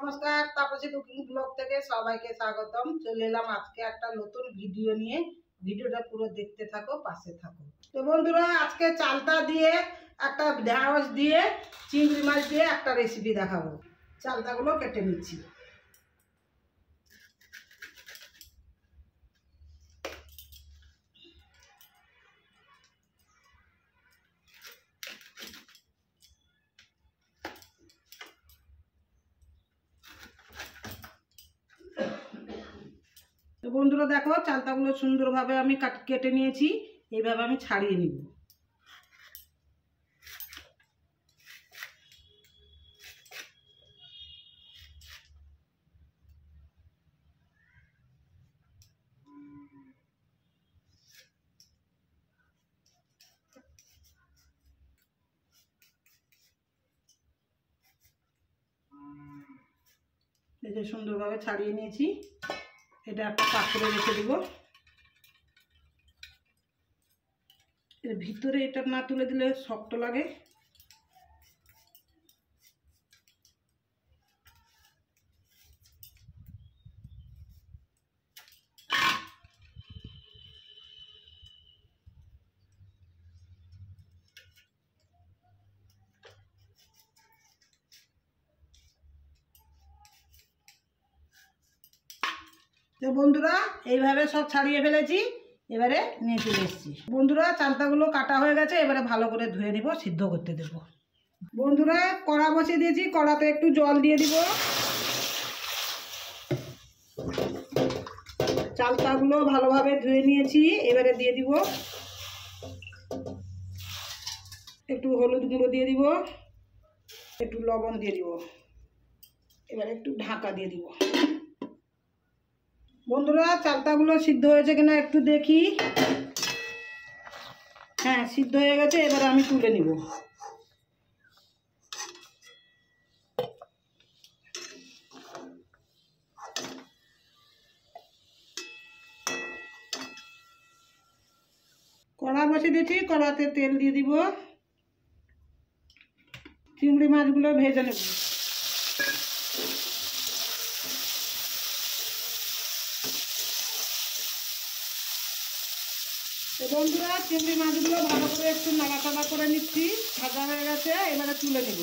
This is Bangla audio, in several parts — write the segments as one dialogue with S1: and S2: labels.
S1: নমস্কার, তাপসী কুকিং ব্লগ থেকে সবাইকে স্বাগতম। চলে এলাম আজকে একটা নতুন ভিডিও নিয়ে। ভিডিওটা পুরো দেখতে থাকো, পাশে থাকো। তো বন্ধুরা, আজকে চালতা দিয়ে একটা ঢ্যাঁড়স দিয়ে চিংড়ি মাছ দিয়ে একটা রেসিপি দেখাবো। চালতাগুলো কেটে নিচ্ছি। তো বন্ধুরা দেখো, চালতাগুলো সুন্দরভাবে আমি কেটে নিয়েছি। এইভাবে আমি ছাড়িয়ে নিব। এই যে সুন্দরভাবে ছাড়িয়ে নিয়েছি। এটা একটা পাত্রে রেখে দেব। এর ভিতরে এটা না তুলে দিলে শক্ত লাগে। তো বন্ধুরা, এইভাবে সব ছাড়িয়ে ফেলেছি। এবারে নিয়ে চলে এসেছি। বন্ধুরা, চালতাগুলো কাটা হয়ে গেছে। এবারে ভালো করে ধুয়ে নিব, সিদ্ধ করতে দেব। বন্ধুরা, কড়া বসিয়ে দিয়েছি। কড়াতে একটু জল দিয়ে দিব। চালতাগুলো ভালোভাবে ধুয়ে নিয়েছি। এবারে দিয়ে দিব একটু হলুদ গুঁড়ো দিয়ে দিব, একটু লবণ দিয়ে দিব। এবারে একটু ঢাকা দিয়ে দিব। বন্ধুরা, চালতাগুলো সিদ্ধ হয়েছে কিনা একটু দেখি। হ্যাঁ, সিদ্ধ হয়ে গেছে। এবারে আমি তুলে নিব। কড়া বসিয়ে দিয়েছি। কড়াতে তেল দিয়ে দিব। চিংড়ি মাছগুলো ভেজে নেব। তো বন্ধুরা, চিংড়ি মাছগুলো ভালো করে একটু নাড়াচাড়া করে নিচ্ছি। ভাজা হয়ে গেছে। এবারে তুলে নেব।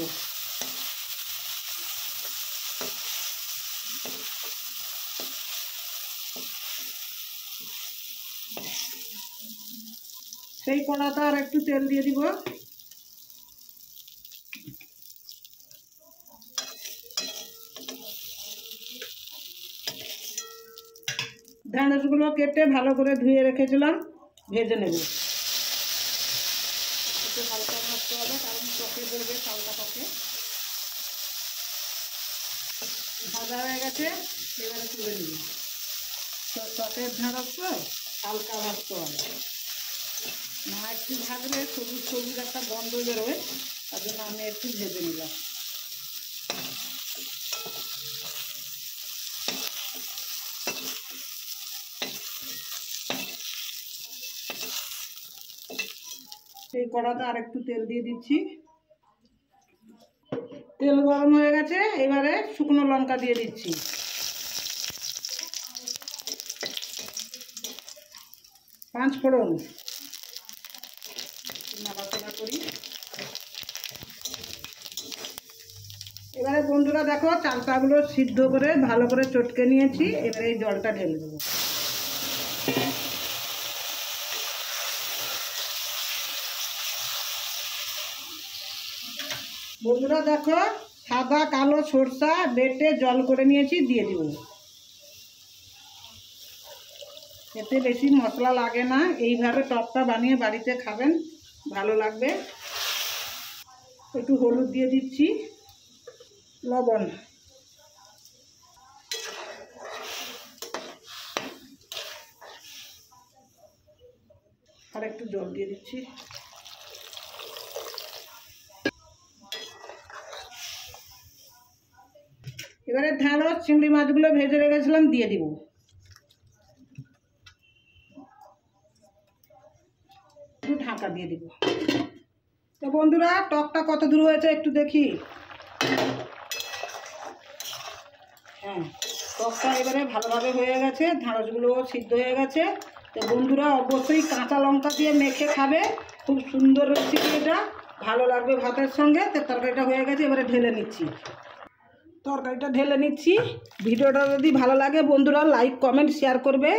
S1: সেই কড়াতে আর একটু তেল দিয়ে দিব। ঢ্যাঁড়সগুলো কেটে ভালো করে ধুয়ে রেখেছিলাম, ভেজে নেব। একটু হালকা ভাজতে হবে, কারণ চোখে পড়বে চালটা পাকে। ভাজা হয়ে গেছে। এবারে তুলে নিব। চটের ঢ্যাঁড়স তো হালকা ভাজতে হবে, না একটু ভাজলে সবুজ সবুজ একটা গন্ধ বেরোয়। তার জন্য আমি একটু ভেজে নিলাম। এই কড়াতে আর একটু তেল দিয়ে দিচ্ছি। তেল গরম হয়ে গেছে। এবারে শুকনো লঙ্কা দিয়ে দিচ্ছি। পাঁচ ফোড়ন নাড়াচাড়া করি। এবারে বন্ধুরা দেখো, চালতাগুলো সিদ্ধ করে ভালো করে চটকে নিয়েছি। এবারে এই জলটা ঢেলে দেবো। বন্ধুরা দেখো, সাদা কালো সরষা বেটে জল করে নিয়েছি, দিয়ে দিব। এতে বেশি মশলা লাগে না। এইভাবে টকটা বানিয়ে বাড়িতে খাবেন, ভালো লাগবে। একটু হলুদ দিয়ে দিচ্ছি, লবণ। আর একটু জল দিয়ে দিচ্ছি। এবারে ঢ্যাঁড়স চিংড়ি মাছগুলো ভেজে রেখেছিলাম, দিয়ে দিব। একটু ঢাকা দিয়ে দিব। তো বন্ধুরা, টকটা কত দূর হয়েছে একটু দেখি। হ্যাঁ, টকটা এবারে ভালোভাবে হয়ে গেছে, ঢ্যাঁড়সগুলোও সিদ্ধ হয়ে গেছে। তো বন্ধুরা অবশ্যই কাঁচা লঙ্কা দিয়ে মেখে খাবে, খুব সুন্দর রেসিপি এটা, ভালো লাগবে ভাতের সঙ্গে। তো তরকারিটা হয়ে গেছে, এবারে ঢেলে নিচ্ছি। ভিডিওটা যদি ভালো লাগে বন্ধুরা লাইক কমেন্ট শেয়ার করবে।